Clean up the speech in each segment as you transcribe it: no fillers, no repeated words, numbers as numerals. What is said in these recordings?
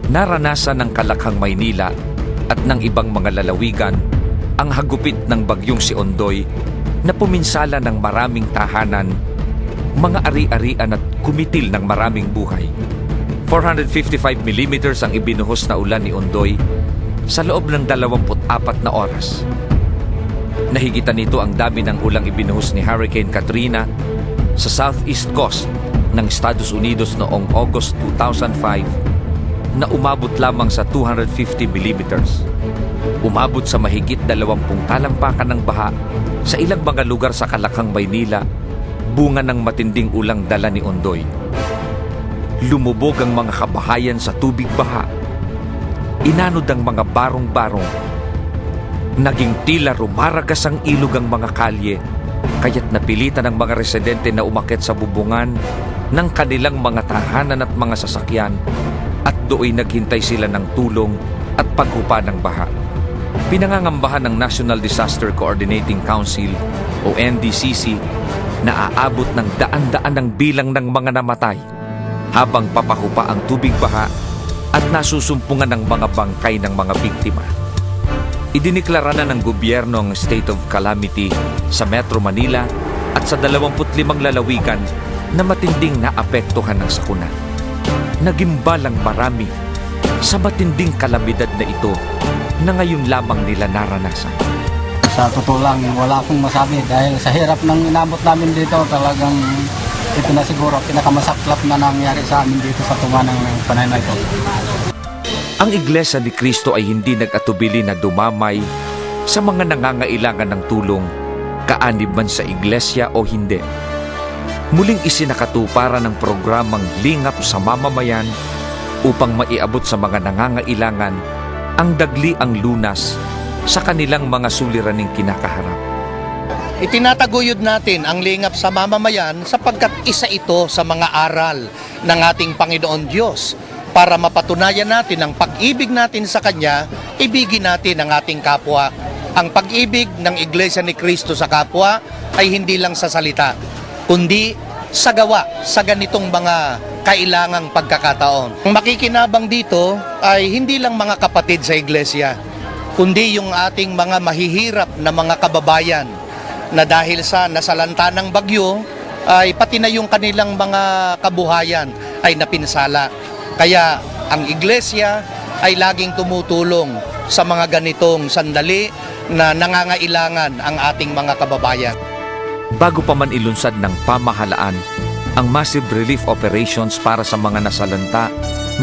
Naranasan ng Kalakhang, Maynila at ng ibang mga lalawigan ang hagupit ng bagyong si Ondoy na puminsala ng maraming tahanan, mga ari-arian at kumitil ng maraming buhay. 455 mm ang ibinuhos na ulan ni Ondoy sa loob ng 24 na oras. Nahigitan nito ang dami ng ulang ibinuhos ni Hurricane Katrina sa southeast coast ng Estados Unidos noong August 2005 na umabot lamang sa 250 mm. Umabot sa mahigit 20 talampakan ng baha sa ilang mga lugar sa Kalakhang, Maynila, bunga ng matinding ulang dala ni Ondoy. Lumubog ang mga kabahayan sa tubig baha. Inanod ang mga barong-barong. Naging tila rumaragas ang ilog ang mga kalye, kaya't napilitan ang mga residente na umakyat sa bubungan ng kanilang mga tahanan at mga sasakyan at do'y naghintay sila ng tulong at paghupa ng baha. Pinangangambahan ng National Disaster Coordinating Council o NDCC na aabot ng daan-daan ang bilang ng mga namatay habang papahupa ang tubig baha at nasusumpungan ng mga bangkay ng mga biktima. Idiniklara na ng gobyerno ang state of calamity sa Metro Manila at sa 25 lalawigan na matinding naapektuhan ng sakuna. Nagimbalang marami sa matinding kalamidad na ito na ngayon lamang nila naranasan. Sa totoo lang, wala akong masabi dahil sa hirap ng inabot namin dito, talagang ito na siguro pinakamasaklap na nangyari sa amin dito sa tunga ng panay na ito. Ang Iglesia ni Cristo ay hindi nag-atubili na dumamay sa mga nangangailangan ng tulong, kaanib man sa iglesia o hindi. Muling isinakatuparan ng programang Lingap sa Mamamayan upang maiabot sa mga nangangailangan ang dagliang lunas sa kanilang mga suliraning kinakaharap. Itinataguyod natin ang Lingap sa Mamamayan sapagkat isa ito sa mga aral ng ating Panginoon Diyos para mapatunayan natin ang pag-ibig natin sa Kanya, ibigin natin ang ating kapwa. Ang pag-ibig ng Iglesia ni Cristo sa kapwa ay hindi lang sa salita, kundi sa gawa, sa ganitong mga kailangang pagkakataon. Ang makikinabang dito ay hindi lang mga kapatid sa iglesia, kundi yung ating mga mahihirap na mga kababayan na dahil sa nasalanta ng bagyo ay pati na yung kanilang mga kabuhayan ay napinsala. Kaya ang iglesia ay laging tumutulong sa mga ganitong sandali na nangangailangan ang ating mga kababayan. Bago pa man ilunsad ng pamahalaan ang massive relief operations para sa mga nasalanta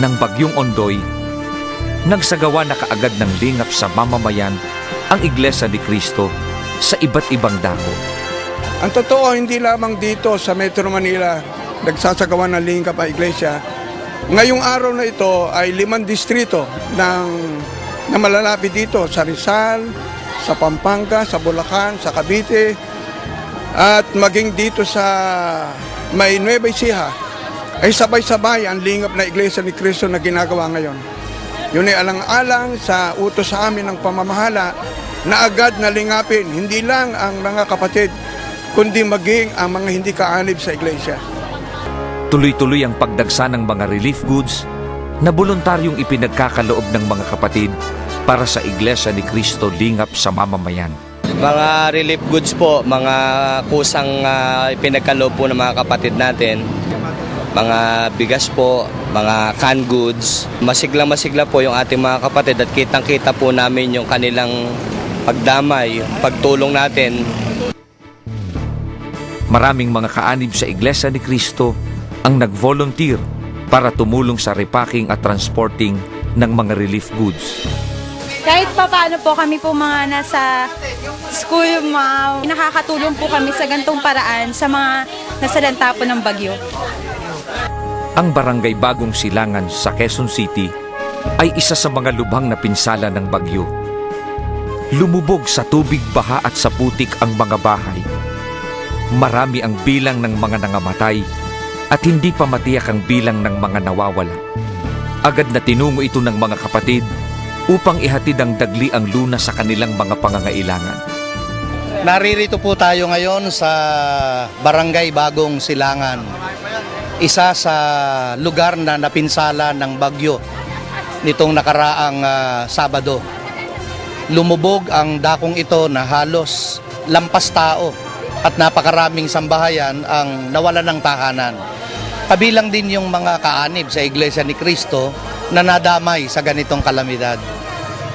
ng bagyong Ondoy, nagsagawa na kaagad ng lingap sa mamamayan ang Iglesia ni Cristo sa iba't ibang dako. Ang totoo, hindi lamang dito sa Metro Manila nagsasagawa ng lingap ang Iglesia. Ngayong araw na ito ay 5 distrito na malalapit dito sa Rizal, sa Pampanga, sa Bulacan, sa Cavite, at maging dito sa may Nueva Ecija ay sabay-sabay ang lingap na Iglesia ni Cristo na ginagawa ngayon. Yun ay alang-alang sa utos sa amin ng pamamahala na agad na lingapin hindi lang ang mga kapatid kundi maging ang mga hindi kaanib sa Iglesia. Tuloy-tuloy ang pagdagsa ng mga relief goods na voluntaryong ipinagkakaloob ng mga kapatid para sa Iglesia ni Cristo lingap sa mamamayan. Mga relief goods po, mga kusang ipinagkaloob po ng mga kapatid natin, mga bigas po, mga canned goods. Masigla po yung ating mga kapatid at kitang-kita po namin yung kanilang pagdamay, pagtulong natin. Maraming mga kaanib sa Iglesia ni Cristo ang nag-volunteer para tumulong sa repacking at transporting ng mga relief goods. Kahit pa paano po kami po mga nasa school, nakakatulong po kami sa gantong paraan sa mga nasalanta po ng bagyo. Ang Barangay Bagong Silangan sa Quezon City ay isa sa mga lubhang na pinsala ng bagyo. Lumubog sa tubig baha at sa putik ang mga bahay. Marami ang bilang ng mga nangamatay at hindi pa matiyak ang bilang ng mga nawawala. Agad na tinungo ito ng mga kapatid upang ihatid ang dagliang lunas sa kanilang mga pangangailangan. Naririto po tayo ngayon sa Barangay Bagong Silangan, isa sa lugar na napinsala ng bagyo. nitong nakaraang Sabado. Lumubog ang dakong ito na halos lampas tao at napakaraming sambahayan ang nawalan ng tahanan. Kabilang din yung mga kaanib sa Iglesia ni Cristo na nadamay sa ganitong kalamidad.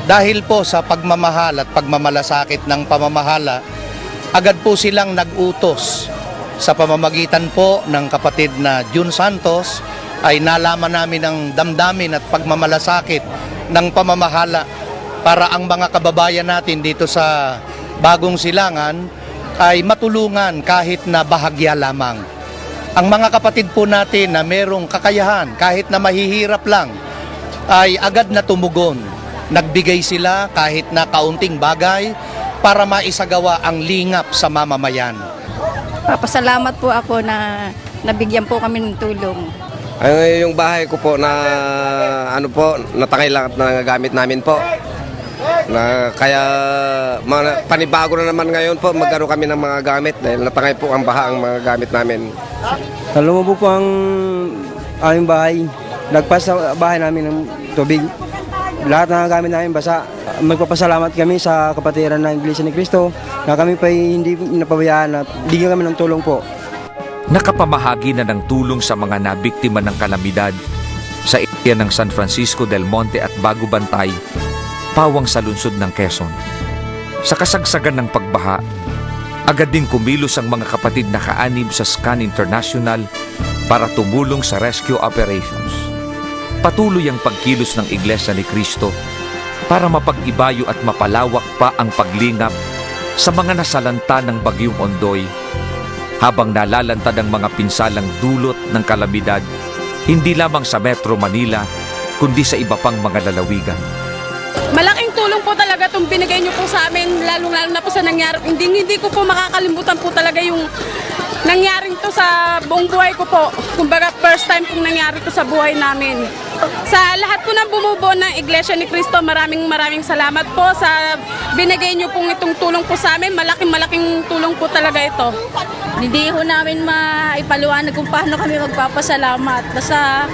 Dahil po sa pagmamahal at pagmamalasakit ng pamamahala, agad po silang nag-utos sa pamamagitan po ng kapatid na Jun Santos ay nalaman namin ang damdamin at pagmamalasakit ng pamamahala para ang mga kababayan natin dito sa Bagong Silangan ay matulungan kahit na bahagya lamang. Ang mga kapatid po natin na merong kakayahan kahit na mahihirap lang ay agad na tumugon. Nagbigay sila kahit na kaunting bagay para maisagawa ang lingap sa mamamayan. Papasalamat po ako na nabigyan po kami ng tulong. Yung bahay ko po na natangay lang at nagagamit namin po. Kaya panibago na naman ngayon po magkaroon kami ng mga gamit dahil natangay po ang baha ang mga gamit namin. Lumubog po ang aming bahay. Nagpas sa bahay namin ng tubig. Lahat ng gamit namin basa. Magpapasalamat kami sa kapatiran ng Iglesia ni Cristo na kami pa hindi napabayaan at bigyan kami ng tulong po. Nakapamahagi na ng tulong sa mga nabiktima ng kalamidad sa area ng San Francisco del Monte at Bago Bantay, pawang sa lungsod ng Quezon. Sa kasagsagan ng pagbaha, agad din kumilos ang mga kapatid na kaanib sa SCAN International para tumulong sa rescue operations. Patuloy ang pagkilos ng Iglesia ni Cristo para mapag-ibayo at mapalawak pa ang paglingap sa mga nasalanta ng Bagyong Ondoy habang nalalantad ang mga pinsalang dulot ng kalamidad hindi lamang sa Metro Manila kundi sa iba pang mga lalawigan. Malaking tulong po talaga itong binigay niyo po sa amin, lalong-lalo na po sa nangyari. Hindi ko po makakalimutan po talaga yung nangyaring to sa buong buhay ko po. Kumbaga first time pong nangyari to sa buhay namin. Sa lahat po ng bumubuo ng Iglesia ni Cristo, maraming salamat po sa binigay niyo pong itong tulong po sa amin. Malaking tulong po talaga ito. Hindi ho namin maipaliwanag kung paano kami magpapasalamat. Basta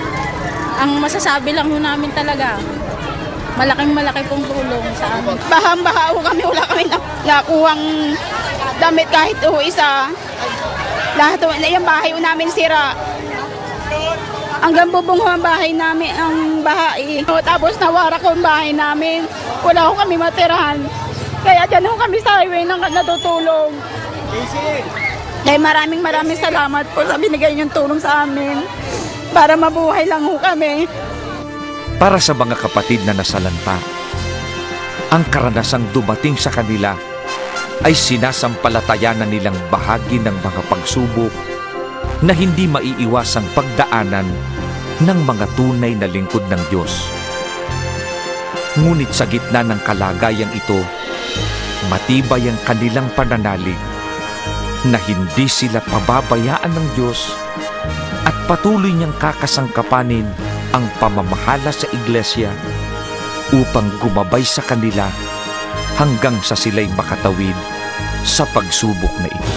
ang masasabi lang ho namin talaga, malaki pong tulong sa amin. Bahang-baha ho kami, wala kami nakuhang damit kahit ho isa. Lahat ho, yung bahay ho namin sira. Hanggang bubong ho ang bahay namin, ang bahay. Tapos nawara ko ang bahay namin. Wala ho kami matirahan. Kaya dyan ho kami sa highway nang natutulong. Kaya maraming salamat po sa binigay niyong tulong sa amin. Para mabuhay lang ho kami. Para sa mga kapatid na nasalanta, ang karanasang dumating sa kanila ay sinasampalatayanan nilang bahagi ng mga pagsubok na hindi maiiwasang pagdaanan ng mga tunay na lingkod ng Diyos. Ngunit sa gitna ng kalagayang ito, matibay ang kanilang pananalig na hindi sila pababayaan ng Diyos at patuloy niyang kakasangkapanin ang pamamahala sa Iglesia upang gumabay sa kanila hanggang sa sila'y makatawid sa pagsubok na ito.